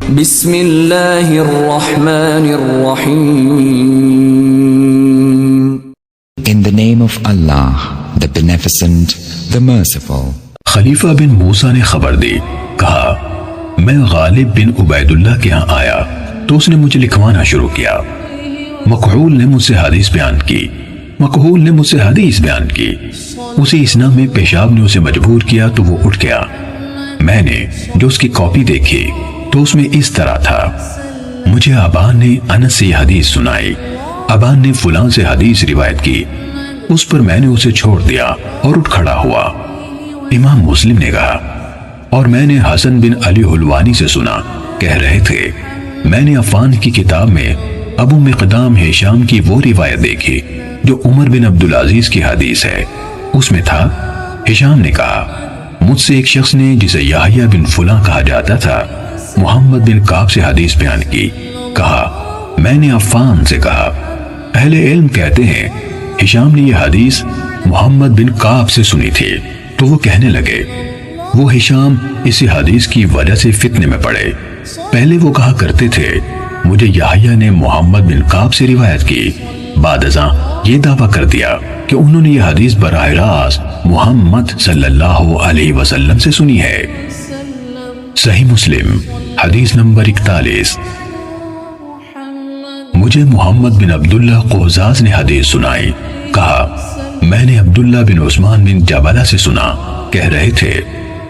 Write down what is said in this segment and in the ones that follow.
بسم اللہ الرحمن الرحیم. In the name of Allah, the Beneficent, the Merciful. خلیفہ بن موسیٰ نے خبر دی، کہا میں غالب بن عبید اللہ کے ہاں آیا تو اس نے مجھے لکھوانا شروع کیا. مکحول نے مجھ سے حدیث بیان کی، مکحول نے مجھ سے حدیث بیان کی. اسی اسنا میں پیشاب نے اسے مجبور کیا تو وہ اٹھ گیا. میں نے جو اس کی کاپی دیکھی تو اس میں اس طرح تھا. مجھے ابان نے انس سے یہ حدیث سنائی، ابان نے فلاں سے حدیث روایت کی. اس پر میں نے اسے چھوڑ دیا اور اٹھ کھڑا ہوا. امام مسلم نے کہا اور میں نے حسن بن علی حلوانی سے سنا، کہہ رہے تھے میں نے عفان کی کتاب میں ابو مقدام ہشام کی وہ روایت دیکھی جو عمر بن عبدالعزیز کی حدیث ہے. اس میں تھا ہشام نے کہا مجھ سے ایک شخص نے جسے یحییٰ بن فلاں کہا جاتا تھا محمد بن کعب سے حدیث بیان کی. کہا میں نے عفان سے کہا. اہل علم کہتے ہیں ہشام نے یہ حدیث محمد بن کعب سے سنی تھی تو وہ کہنے لگے وہ ہشام اسی حدیث کی وجہ سے فتنے میں پڑے. پہلے وہ کہا کرتے تھے مجھے یحییٰ نے محمد بن کعب سے روایت کی، بعد ازاں یہ دعویٰ کر دیا کہ انہوں نے یہ حدیث براہ راست محمد صلی اللہ علیہ وسلم سے سنی ہے. صحیح مسلم حدیث نمبر 41. مجھے محمد بن عبداللہ قوزاز نے حدیث سنائی. کہا میں نے عبداللہ بن عثمان بن جبلہ سے سنا، کہہ رہے تھے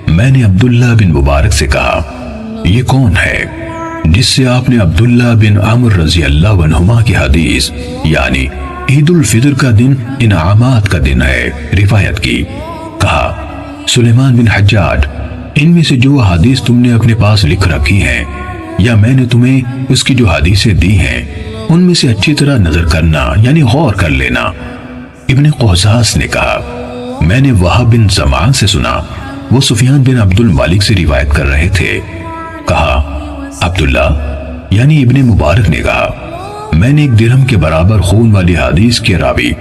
میں نے عبداللہ بن مبارک سے کہا یہ کون ہے جس سے آپ نے عبداللہ بن عمر رضی اللہ عنہما کی حدیث یعنی عید الفطر کا دن انعامات کا دن ہے روایت کی. کہا سلیمان بن حجاج ان میں سے جو حدیث تم نے اپنے پاس لکھ رکھی ہیں یا میں نے تمہیں اس کی جو حدیثیں دی ہیں ان میں سے اچھی طرح نظر کرنا یعنی غور کر لینا. ابن قوزاز نے کہا میں نے وہب بن زمان سے سنا، وہ سفیان بن عبد المالک سے روایت کر رہے تھے. کہا عبداللہ یعنی ابن مبارک نے کہا میں نے ایک درہم کے برابر خون والی حدیث کے راوی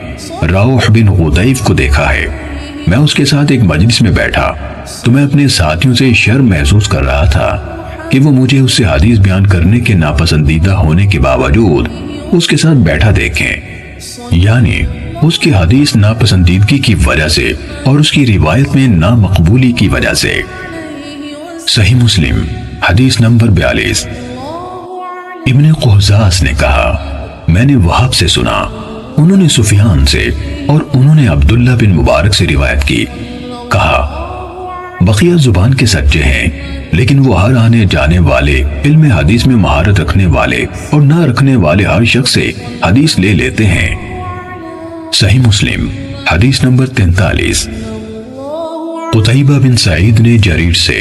روح بن غدیف کو دیکھا ہے. میں اس کے ساتھ ایک مجلس میں بیٹھا تو میں اپنے ساتھیوں سے شرم محسوس کر رہا تھا کہ وہ مجھے اس سے حدیث بیان کرنے کے ناپسندیدہ ہونے کے باوجود اس کے ساتھ بیٹھا دیکھیں، یعنی اس کی حدیث ناپسندیدگی کی وجہ سے اور اس کی روایت میں نامقبولی کی وجہ سے. صحیح مسلم حدیث نمبر 42. ابن قوزاز نے کہا میں نے وہب سے سنا، انہوں نے سفیان سے اور انہوں نے عبداللہ بن مبارک سے روایت کی. کہا بقیہ زبان کے سچے ہیں لیکن وہ ہر آنے جانے والے علم حدیث میں مہارت رکھنے والے اور نہ رکھنے والے ہر شخص سے حدیث لے لیتے ہیں. صحیح مسلم حدیث نمبر 43. قتیبہ بن سعید نے جریر سے،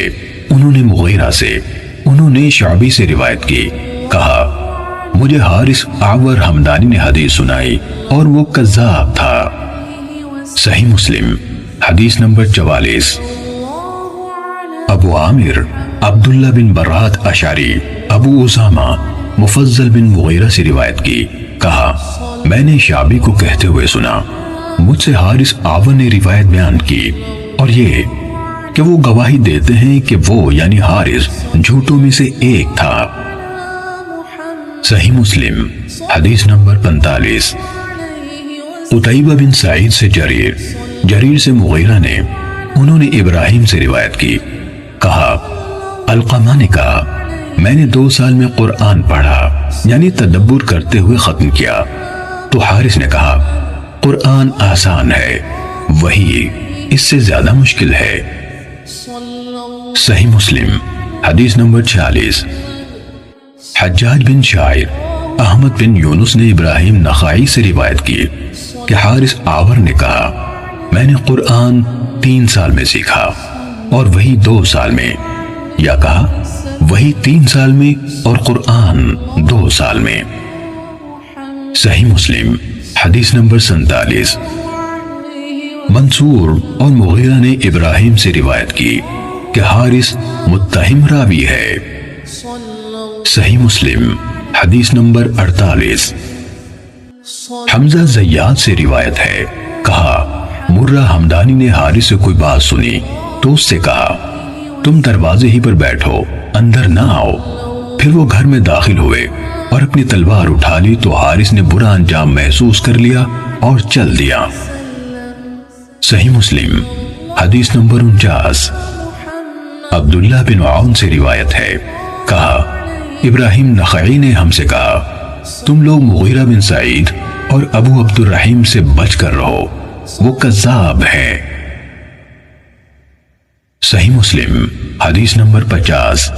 انہوں نے مغیرہ سے، انہوں نے شعبی سے روایت کی. کہا مجھے حارث اعور حمدانی نے حدیث سنائی اور وہ کذاب تھا. صحیح مسلم حدیث نمبر 44. ابو عامر عبداللہ بن برات اشعری ابو اسامہ مفضل بن مغیرہ سے روایت کی. کہا میں نے شعبی کو کہتے ہوئے سنا، مجھ سے حارث اعور نے روایت بیان کی اور یہ کہ وہ گواہی دیتے ہیں کہ وہ یعنی حارث جھوٹوں میں سے ایک تھا. صحیح مسلم حدیث نمبر 45. قتیبہ بن سعید سے جریر، جریر سے مغیرہ نے، انہوں نے ابراہیم سے روایت کی. کہا علقمہ نے کہا میں نے 2 سال میں قرآن پڑھا یعنی تدبر کرتے ہوئے ختم کیا. تو حارث نے کہا قرآن آسان ہے، وہی اس سے زیادہ مشکل ہے. صحیح مسلم حدیث نمبر 46. حجاج بن شاعر احمد بن یونس نے ابراہیم نخائی سے روایت کی کہ حارث اعور نے کہا میں نے قرآن 3 سال میں سیکھا اور وہی 2 سال میں، یا کہا وہی 3 سال میں اور قرآن 2 سال میں. صحیح مسلم حدیث نمبر 47. منصور اور مغیرہ نے ابراہیم سے روایت کی کہ حارث متہم راوی ہے. صحیح مسلم حدیث نمبر 48. حمزہ زیاد سے روایت ہے. کہا مرہ حمدانی نے حارث سے کوئی بات سنی تو اس سے کہا تم دروازے ہی پر بیٹھو، اندر نہ آؤ. پھر وہ گھر میں داخل ہوئے اور اپنی تلوار اٹھا لی تو حارث نے برا انجام محسوس کر لیا اور چل دیا۔ صحیح مسلم حدیث نمبر 49۔ عبداللہ بن عون سے روایت ہے، کہا ابراہیم نخعی نے ہم سے کہا تم لوگ مغیرہ بن سعید اور ابو عبد الرحیم سے بچ کر رہو، وہ کذاب ہے۔ صحیح مسلم حدیث نمبر 50۔